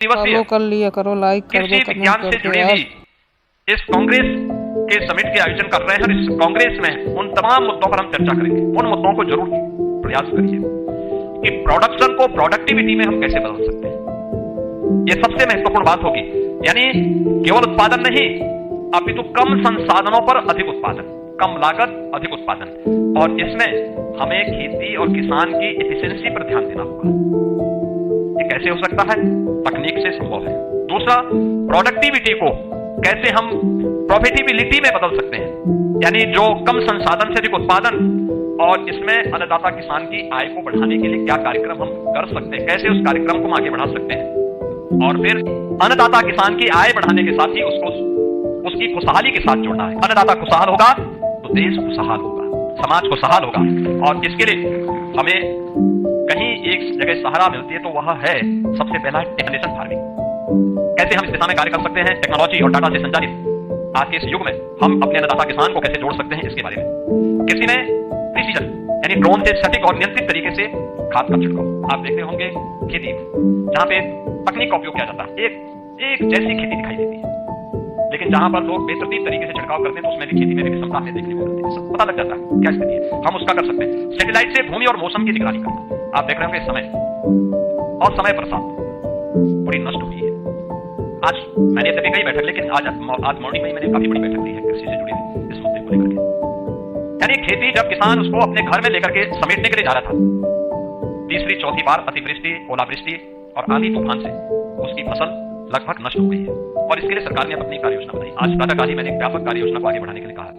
Follow कर लिया करो, लाइक कर दो, कमेंट विज्ञान से कर जुड़ी दो हुई यार। इस कांग्रेस के समिट के आयोजन कर रहे हैं और इस कांग्रेस में उन तमाम मुद्दों पर हम चर्चा करेंगे। उन मुद्दों को जरूर प्रयास करिए कि प्रोडक्शन को प्रोडक्टिविटी में हम कैसे बदल सकते हैं। यह सबसे महत्वपूर्ण बात होगी, यानी केवल उत्पादन नहीं, अपितु कम संसाधनों पर अधिक उत्पादन, कम लागत अधिक उत्पादन। और इसमें हमें खेती और किसान की एफिशिएंसी पर ध्यान देना होगा। ये कैसे हो सकता है? तकनीक से संभव है। दूसरा, प्रोडक्टिविटी को कैसे हम प्रॉफिटेबिलिटी में बदल सकते हैं, यानी जो कम संसाधन से अधिक उत्पादन, और इसमें अन्नदाता किसान की आय को बढ़ाने के लिए क्या कार्यक्रम हम कर सकते हैं, कैसे उस कार्यक्रम को हम आगे बढ़ा सकते हैं। और फिर अन्नदाता किसान की आय बढ़ाने के साथ ही उसको उसकी खुशहाली के साथ जोड़ना है। अन्नदाता खुशहाल होगा तो देश खुशहाल होगा, समाज खुशहाल होगा। और इसके लिए हमें कहीं एक जगह सहारा मिलती है तो वह है सबसे पहला टेक्नीशियन फार्मिंग। कैसे हम इस दिशा में कार्य कर सकते हैं, टेक्नोलॉजी और डाटा से संचालित आज के इस युग में हम अपने अन्नदाता किसान को कैसे जोड़ सकते हैं, इसके बारे में। कृषि में प्रिसीजन यानी ड्रोन से सटीक और नियंत्रित तरीके से खाद का छिड़काव। आप देखते होंगे खेती जहां पे तकनीक का उपयोग किया जाता है, एक जैसी खेती दिखाई देती है, लेकिन जहां पर लोग बेतरतीब तरीके से छिड़काव करते हैं तो उसमें भी खेती में भी विषमता हमें देखने को मिलती है। सब पता लग जाता है क्या स्थिति है, हम उसका कर सकते हैं। सैटेलाइट से भूमि और मौसम की निगरानी करना। आप देख रहे होंगे समय और समय बरसात पूरी नष्ट हुई है। आज मैंने तभी कई बैठक, लेकिन आज मॉर्निंग में मैंने काफी बड़ी बैठक दी है कृषि से जुड़ी इस मुद्दे को लेकर के। यानी खेती जब किसान उसको अपने घर में लेकर के समेटने के लिए जा रहा था, तीसरी चौथी बार अतिवृष्टि, ओलावृष्टि और आंधी तूफान से उसकी फसल लगभग नष्ट हो गई है। और इसके लिए सरकार ने अपनी कार्य योजना बनाई। आज प्रातःकाल ही मैंने एक व्यापक कार्य योजना को आगे बढ़ाने के लिए कहा।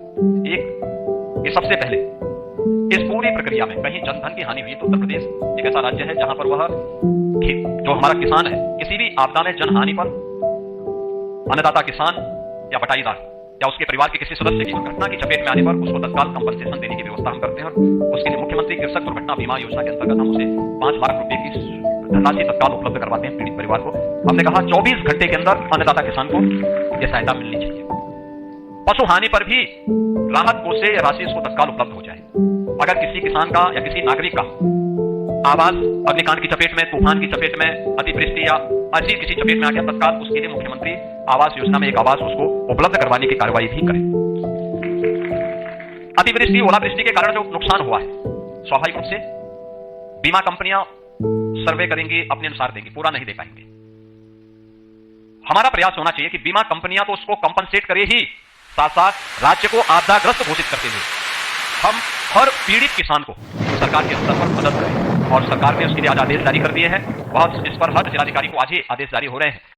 एक, ये सबसे पहले इस पूरी प्रक्रिया में कहीं जनधन की हानि हुई तो उत्तर प्रदेश एक ऐसा राज्य है जहां पर वह जो हमारा किसान है, किसी भी आपदा में जन हानि पर अन्नदाता किसान या बटाईदार या उसके परिवार के किसी सदस्य की दुर्घटना की चपेट में आने पर उसको तत्काल कंपनसेशन देने की व्यवस्था हम करते हैं। और उसके लिए मुख्यमंत्री कृषक दुर्घटना बीमा योजना के अंतर्गत हम उसे 5 लाख रुपए की धनराशि तत्काल उपलब्ध करवाते हैं पीड़ित परिवार को। हमने कहा 24 घंटे के अंदर अन्नदाता किसान को यह सहायता मिलनी चाहिए। पशु हानि पर भी राहत कोष से राशि उसको तत्काल उपलब्ध हो जाए। अगर किसी किसान का या किसी नागरिक का आवास अग्निकांड की चपेट में, तूफान की चपेट में, अतिवृष्टि या ऐसी किसी चपेट में आ गया, तत्काल उसके लिए मुख्यमंत्री आवास योजना में एक आवास उसको उपलब्ध करवाने की कार्रवाई भी करें। अतिवृष्टि, ओलावृष्टि के कारण जो नुकसान हुआ है, स्वाभाविक रूप से बीमा कंपनियां सर्वे करेंगी, अपने अनुसार देंगी, पूरा नहीं दे पाएंगे। हमारा प्रयास होना चाहिए कि बीमा कंपनियां तो उसको कंपनसेट करे ही, साथ साथ राज्य को आपदाग्रस्त घोषित करते हुए हम हर पीड़ित किसान को सरकार के स्तर पर मदद करें। और सरकार ने उसके लिए आज आदेश जारी कर दिए हैं। बहुत इस पर हर जिलाधिकारी को आज ही आदेश जारी हो रहे हैं।